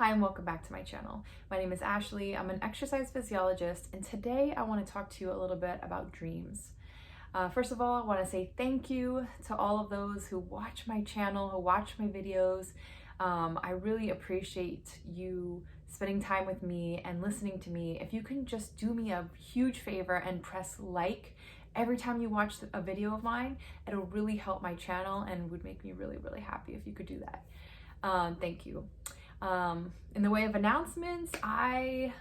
Hi and welcome back to my channel. My name is Ashley. I'm an exercise physiologist, and today I want to talk to you a little bit about dreams. First of all, I want to say thank you to all of those who watch my channel, who watch my videos. I really appreciate you spending time with me and listening to me. If you can just do me a huge favor and press like every time you watch a video of mine, it'll really help my channel and would make me really, really happy if you could do that. Thank you. In the way of announcements, I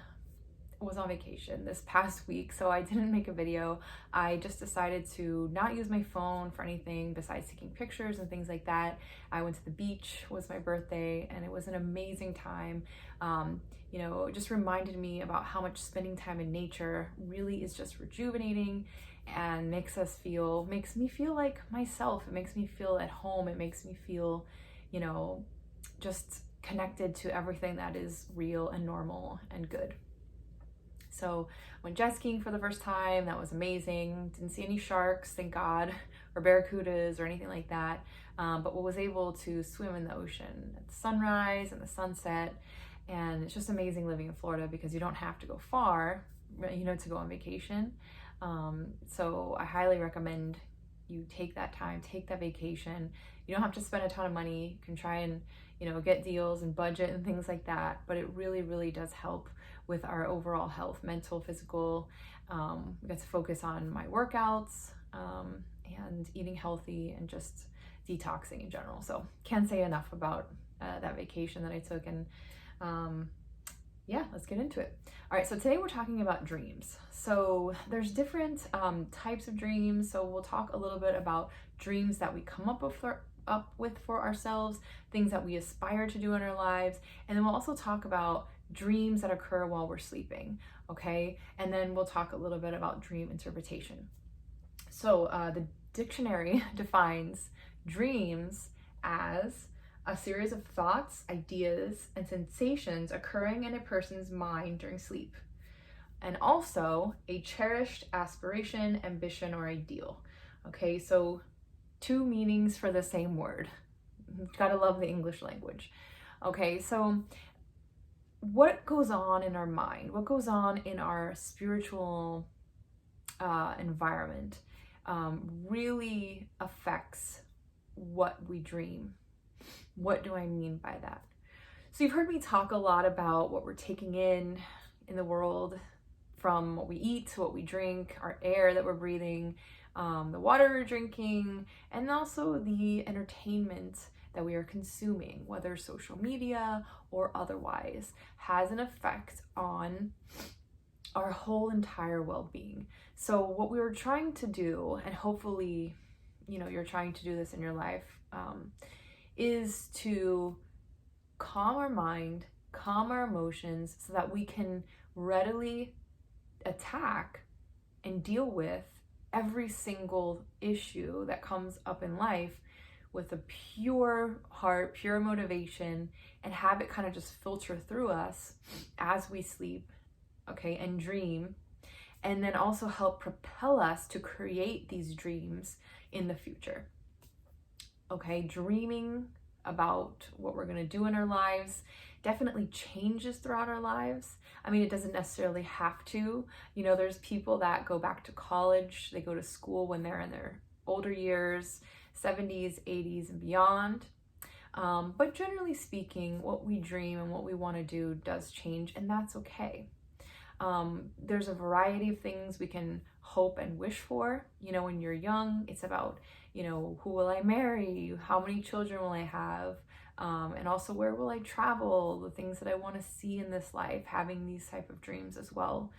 was on vacation this past week, so I didn't make a video. I just decided to not use my phone for anything besides taking pictures and things like that. I went to the beach, it was my birthday, and it was an amazing time. It just reminded me about how much spending time in nature really is just rejuvenating and makes me feel like myself. It makes me feel at home. It makes me feel, just connected to everything that is real and normal and good. So went jet skiing for the first time. That was amazing. Didn't see any sharks, thank God, or barracudas or anything like that. But was able to swim in the ocean at the sunrise and the sunset. And it's just amazing living in Florida because you don't have to go far, to go on vacation. So I highly recommend you take that time, take that vacation. You don't have to spend a ton of money. You can try and, get deals and budget and things like that. But it really, really does help with our overall health, mental, physical. We get to focus on my workouts and eating healthy and just detoxing in general. So can't say enough about that vacation that I took. And let's get into it. All right, so today we're talking about dreams. So there's different types of dreams. So we'll talk a little bit about dreams that we come up with for ourselves, things that we aspire to do in our lives, and then we'll also talk about dreams that occur while we're sleeping, okay? And then we'll talk a little bit about dream interpretation. So the dictionary defines dreams as a series of thoughts, ideas, and sensations occurring in a person's mind during sleep, and also a cherished aspiration, ambition, or ideal. Okay, so two meanings for the same word. Gotta love the English language. Okay, so what goes on in our mind? What goes on in our spiritual environment really affects what we dream. What do I mean by that? So you've heard me talk a lot about what we're taking in the world, from what we eat to what we drink, our air that we're breathing, the water we're drinking, and also the entertainment that we are consuming, whether social media or otherwise, has an effect on our whole entire well-being. So what we were trying to do, and hopefully, you're trying to do this in your life, is to calm our mind, calm our emotions, so that we can readily attack and deal with every single issue that comes up in life with a pure heart, pure motivation, and have it kind of just filter through us as we sleep, okay, and dream, and then also help propel us to create these dreams in the future. Okay, dreaming about what we're going to do in our lives definitely changes throughout our lives. I mean, it doesn't necessarily have to. There's people that go back to college, they go to school when they're in their older years, 70s, 80s, and beyond. But generally speaking, what we dream and what we want to do does change, and that's okay. There's a variety of things we can hope and wish for. When you're young, it's about, who will I marry? How many children will I have? And also, where will I travel? The things that I want to see in this life, having these type of dreams as well.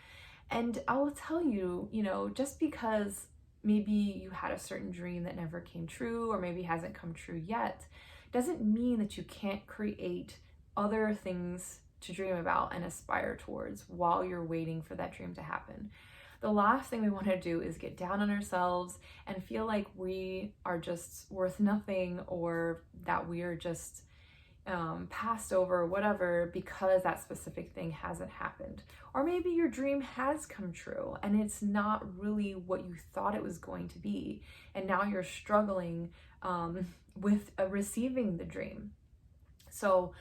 And I will tell you, just because maybe you had a certain dream that never came true, or maybe hasn't come true yet, doesn't mean that you can't create other things to dream about and aspire towards while you're waiting for that dream to happen. The last thing we want to do is get down on ourselves and feel like we are just worth nothing, or that we are just passed over or whatever because that specific thing hasn't happened. Or maybe your dream has come true and it's not really what you thought it was going to be, and now you're struggling with receiving the dream. So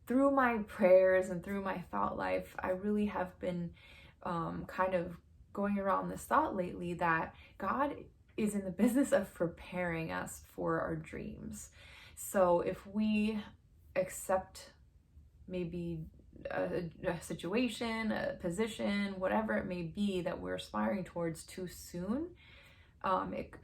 through my prayers and through my thought life, I really have been kind of going around this thought lately that God is in the business of preparing us for our dreams. So if we accept maybe a situation, a position, whatever it may be that we're aspiring towards too soon,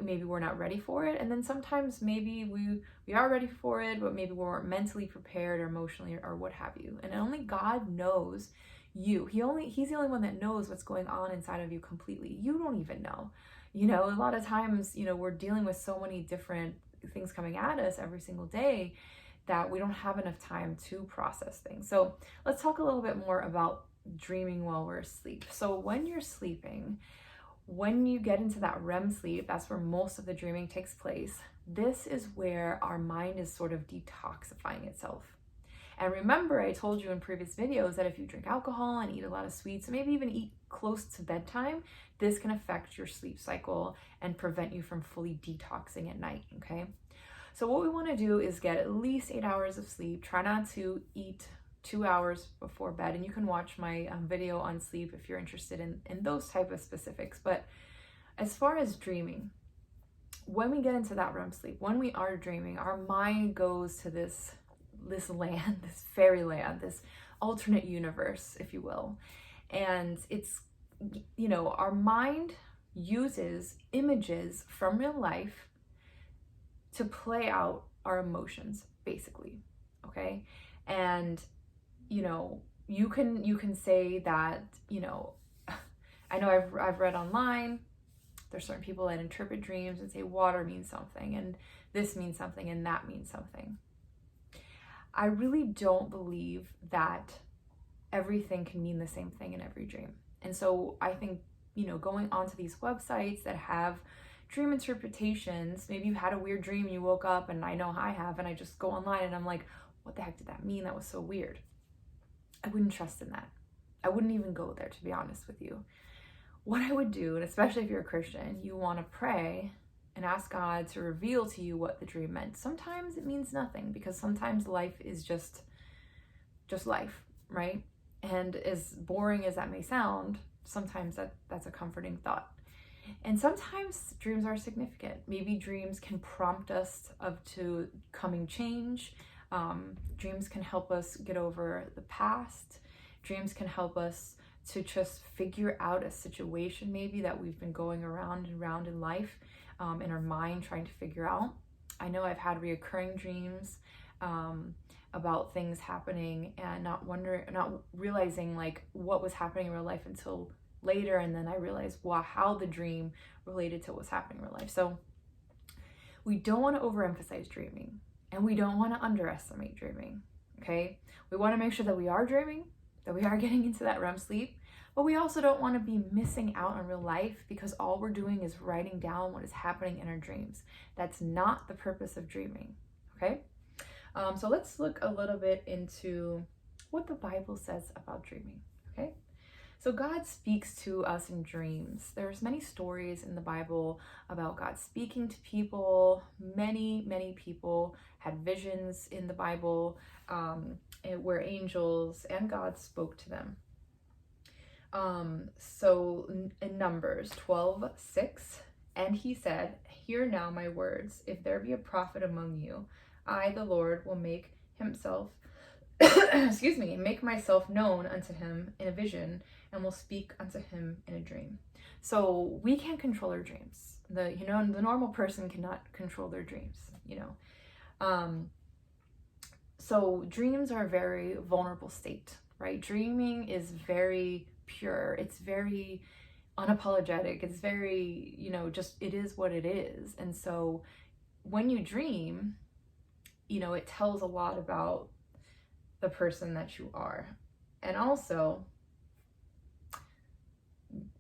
maybe we're not ready for it. And then sometimes maybe we are ready for it, but maybe we weren't mentally prepared or emotionally or what have you. And only God knows you. He's the only one that knows what's going on inside of you completely. You don't even know. A lot of times, we're dealing with so many different things coming at us every single day that we don't have enough time to process things. So let's talk a little bit more about dreaming while we're asleep. So when you're sleeping, when you get into that REM sleep, that's where most of the dreaming takes place. This is where our mind is sort of detoxifying itself. And remember, I told you in previous videos that if you drink alcohol and eat a lot of sweets, and maybe even eat close to bedtime, this can affect your sleep cycle and prevent you from fully detoxing at night, okay? So what we want to do is get at least 8 hours of sleep. Try not to eat 2 hours before bed. And you can watch my video on sleep if you're interested in those type of specifics. But as far as dreaming, when we get into that REM sleep, when we are dreaming, our mind goes to this land, this fairyland, this alternate universe, if you will. And it's, our mind uses images from real life to play out our emotions, basically, okay? And, you can say that, I know I've read online, there's certain people that interpret dreams and say water means something, and this means something, and that means something. I really don't believe that everything can mean the same thing in every dream. And so I think, going onto these websites that have dream interpretations, maybe you had a weird dream, you woke up, and I know I have, and I just go online and I'm like, what the heck did that mean? That was so weird. I wouldn't trust in that. I wouldn't even go there, to be honest with you. What I would do, and especially if you're a Christian, you want to pray and ask God to reveal to you what the dream meant. Sometimes it means nothing, because sometimes life is just life, right? And as boring as that may sound, sometimes that's a comforting thought. And sometimes dreams are significant. Maybe dreams can prompt us to coming change. Dreams can help us get over the past. Dreams can help us to just figure out a situation maybe that we've been going around and around in life, in our mind, trying to figure out. I know I've had reoccurring dreams about things happening and not realizing like what was happening in real life until later, and then I realized how the dream related to what's happening in real life. So we don't want to overemphasize dreaming, and we don't want to underestimate dreaming, okay? We want to make sure that we are dreaming, that we are getting into that REM sleep, but we also don't want to be missing out on real life because all we're doing is writing down what is happening in our dreams. That's not the purpose of dreaming, okay? So let's look a little bit into what the Bible says about dreaming, okay? So God speaks to us in dreams. There's many stories in the Bible about God speaking to people. Many people had visions in the Bible where angels and God spoke to them. So in Numbers 12:6, and he said, "Hear now my words. If there be a prophet among you, I, the Lord, will make himself, make myself known unto him in a vision, and will speak unto him in a dream." So we can't control our dreams. The normal person cannot control their dreams, So dreams are a very vulnerable state, right? Dreaming is very pure. It's very unapologetic. It's very, it is what it is. And so when you dream, it tells a lot about the person that you are. And also,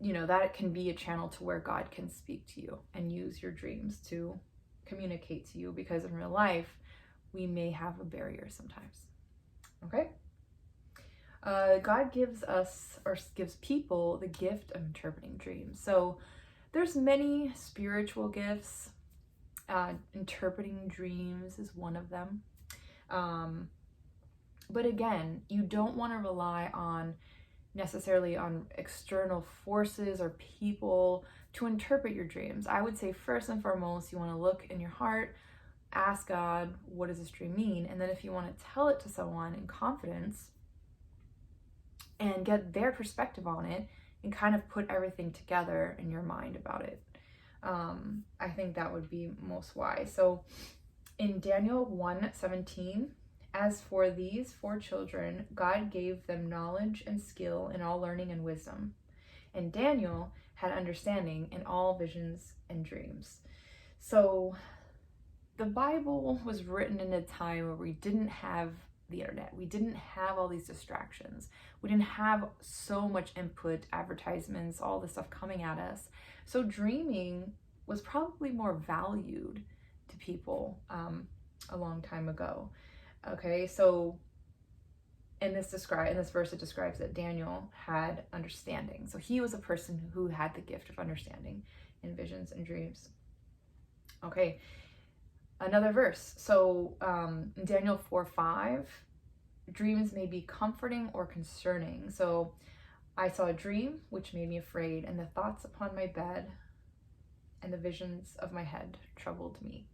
that can be a channel to where God can speak to you and use your dreams to communicate to you, because in real life, we may have a barrier sometimes, okay? God gives us, or gives people, the gift of interpreting dreams. So there's many spiritual gifts. Interpreting dreams is one of them. But again, you don't want to rely on necessarily on external forces or people to interpret your dreams. I would say first and foremost, you want to look in your heart, ask God, what does this dream mean? And then if you want to tell it to someone in confidence and get their perspective on it and kind of put everything together in your mind about it, I think that would be most wise. So in Daniel 1:17, as for these 4 children, God gave them knowledge and skill in all learning and wisdom. And Daniel had understanding in all visions and dreams. So the Bible was written in a time where we didn't have the internet. We didn't have all these distractions. We didn't have so much input, advertisements, all this stuff coming at us. So dreaming was probably more valued to people a long time ago. Okay, so in this verse it describes that Daniel had understanding. So he was a person who had the gift of understanding in visions and dreams. Okay, another verse. So in Daniel 4:5, dreams may be comforting or concerning. So I saw a dream which made me afraid, and the thoughts upon my bed and the visions of my head troubled me.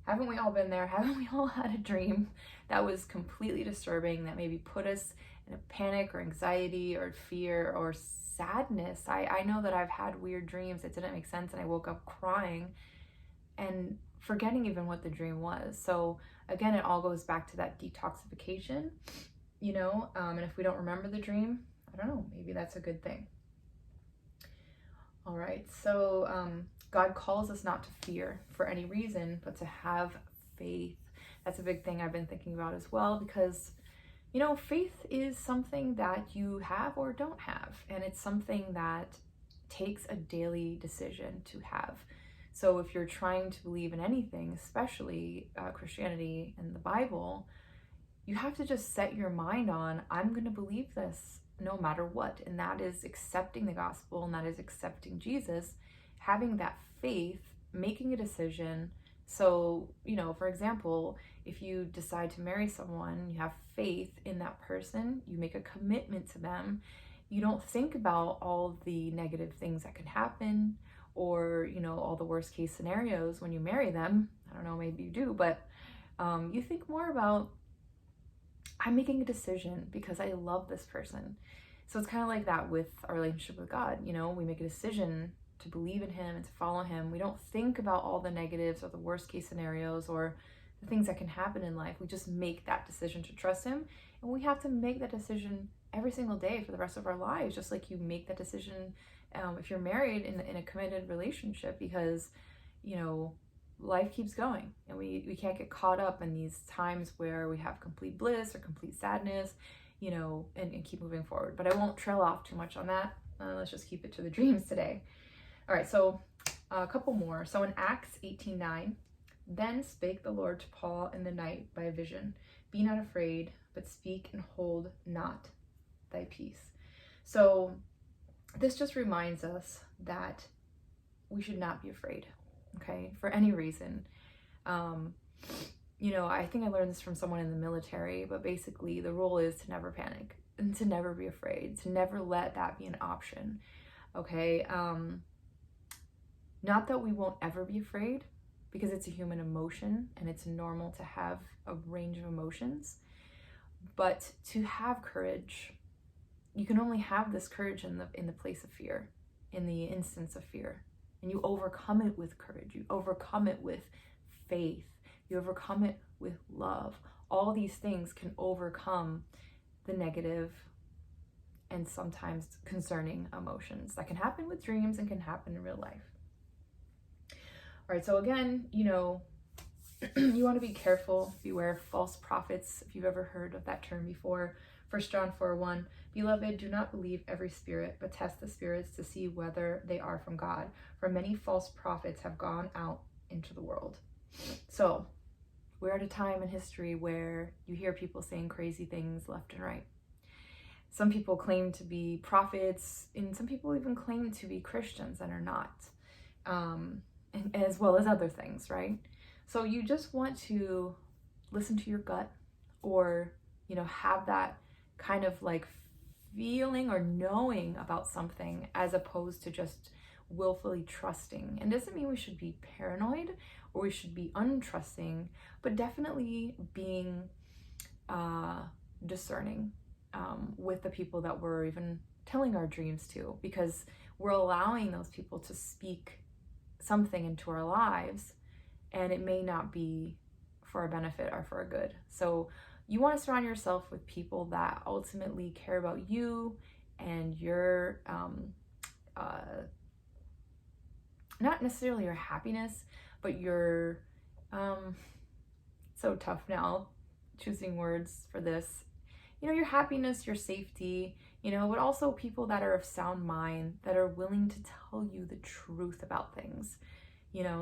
Haven't we all been there? Haven't we all had a dream that was completely disturbing, that maybe put us in a panic or anxiety or fear or sadness? I know that I've had weird dreams that didn't make sense, and I woke up crying and forgetting even what the dream was. So again, it all goes back to that detoxification, and if we don't remember the dream, I don't know, maybe that's a good thing. All right, so God calls us not to fear for any reason, but to have faith. That's a big thing I've been thinking about as well, because, faith is something that you have or don't have, and it's something that takes a daily decision to have. So if you're trying to believe in anything, especially Christianity and the Bible, you have to just set your mind on, I'm going to believe this no matter what. And that is accepting the gospel, and that is accepting Jesus, having that faith, making a decision. So, for example, if you decide to marry someone, you have faith in that person, you make a commitment to them, you don't think about all the negative things that could happen, or, all the worst case scenarios when you marry them. I don't know, maybe you do, but you think more about, I'm making a decision because I love this person. So it's kind of like that with our relationship with God. We make a decision to believe in him and to follow him. We don't think about all the negatives or the worst case scenarios or the things that can happen in life. We just make that decision to trust him. And we have to make that decision every single day for the rest of our lives, just like you make that decision if you're married in a committed relationship, because, life keeps going, and we can't get caught up in these times where we have complete bliss or complete sadness, and keep moving forward. But I won't trail off too much on that. Let's just keep it to the dreams today. All right, so a couple more. So in Acts 18:9, then spake the Lord to Paul in the night by a vision, be not afraid, but speak and hold not thy peace. So this just reminds us that we should not be afraid, okay, for any reason. I think I learned this from someone in the military, but basically the rule is to never panic and to never be afraid, to never let that be an option, okay? Not that we won't ever be afraid, because it's a human emotion and it's normal to have a range of emotions, but to have courage, you can only have this courage in the place of fear, in the instance of fear. And you overcome it with courage. You overcome it with faith. You overcome it with love. All these things can overcome the negative and sometimes concerning emotions that can happen with dreams and can happen in real life. All right, so again, you want to be careful, beware of false prophets, if you've ever heard of that term before. 1 John 4:1, beloved, do not believe every spirit, but test the spirits to see whether they are from God. For many false prophets have gone out into the world. So we're at a time in history where you hear people saying crazy things left and right. Some people claim to be prophets, and some people even claim to be Christians and are not, and as well as other things, right? So you just want to listen to your gut, or have that kind of like feeling or knowing about something, as opposed to just willfully trusting. And it doesn't mean we should be paranoid or we should be untrusting, but definitely being discerning with the people that we're even telling our dreams to, because we're allowing those people to speak something into our lives, and it may not be for our benefit or for our good. So you want to surround yourself with people that ultimately care about you and your not necessarily your happiness, but your so tough now choosing words for this, your happiness, your safety, but also people that are of sound mind, that are willing to tell you the truth about things,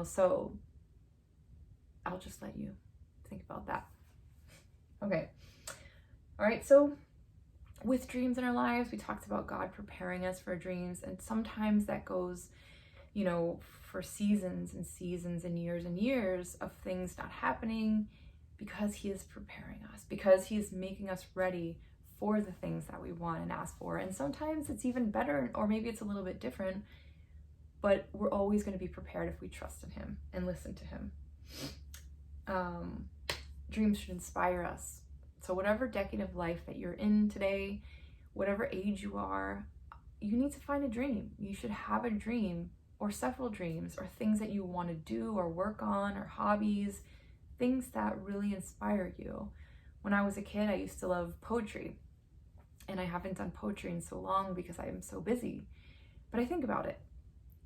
so I'll just let you think about that. Okay. All right. So with dreams in our lives, we talked about God preparing us for dreams. And sometimes that goes, for seasons and seasons and years of things not happening, because he is preparing us, because he is making us ready for the things that we want and ask for. And sometimes it's even better, or maybe it's a little bit different, but we're always going to be prepared if we trust in him and listen to him. Dreams should inspire us. So whatever decade of life that you're in today, whatever age you are, you need to find a dream. You should have a dream, or several dreams, or things that you want to do or work on, or hobbies, things that really inspire you. When I was a kid, I used to love poetry, and I haven't done poetry in so long because I am so busy, but I think about it.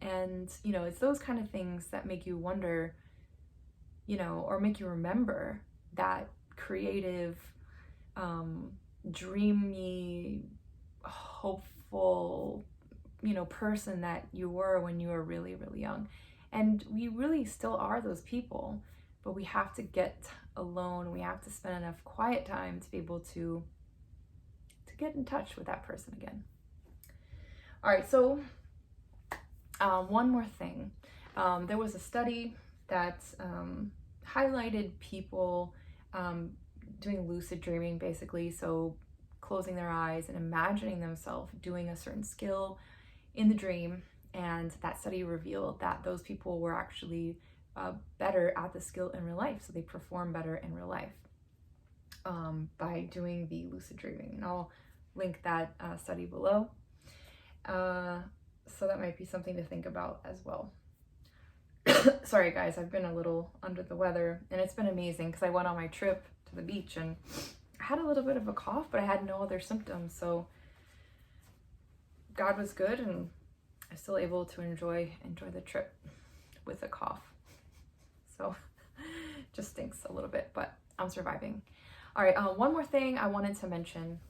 And, it's those kind of things that make you wonder, or make you remember that creative, dreamy, hopeful, person that you were when you were really, really young. And we really still are those people, but we have to get alone. We have to spend enough quiet time to be able to get in touch with that person again. All right, so one more thing. There was a study that highlighted people doing lucid dreaming, basically. So closing their eyes and imagining themselves doing a certain skill in the dream. And that study revealed that those people were actually better at the skill in real life. So they perform better in real life by doing the lucid dreaming. And I'll link that study below. So that might be something to think about as well. Sorry guys, I've been a little under the weather, and it's been amazing because I went on my trip to the beach and I had a little bit of a cough, but I had no other symptoms. So God was good, and I'm still able to enjoy the trip with a cough. So just stinks a little bit, but I'm surviving. All right, one more thing I wanted to mention.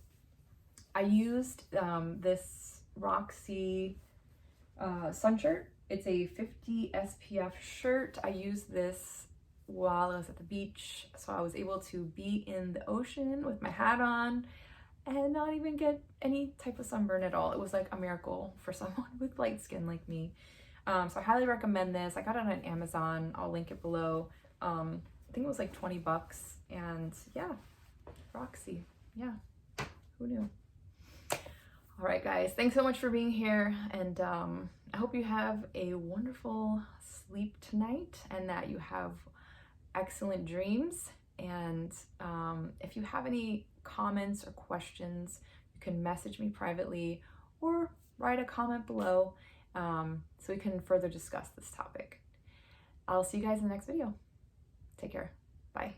I used this Roxy sun shirt. It's a 50 SPF shirt. I used this while I was at the beach, so I was able to be in the ocean with my hat on and not even get any type of sunburn at all. It was like a miracle for someone with light skin like me. So I highly recommend this. I got it on Amazon. I'll link it below. I think it was like 20 bucks. And yeah, Roxy. Yeah, who knew? All right, guys, thanks so much for being here. And I hope you have a wonderful sleep tonight and that you have excellent dreams. And if you have any comments or questions, you can message me privately or write a comment below so we can further discuss this topic. I'll see you guys in the next video. Take care. Bye.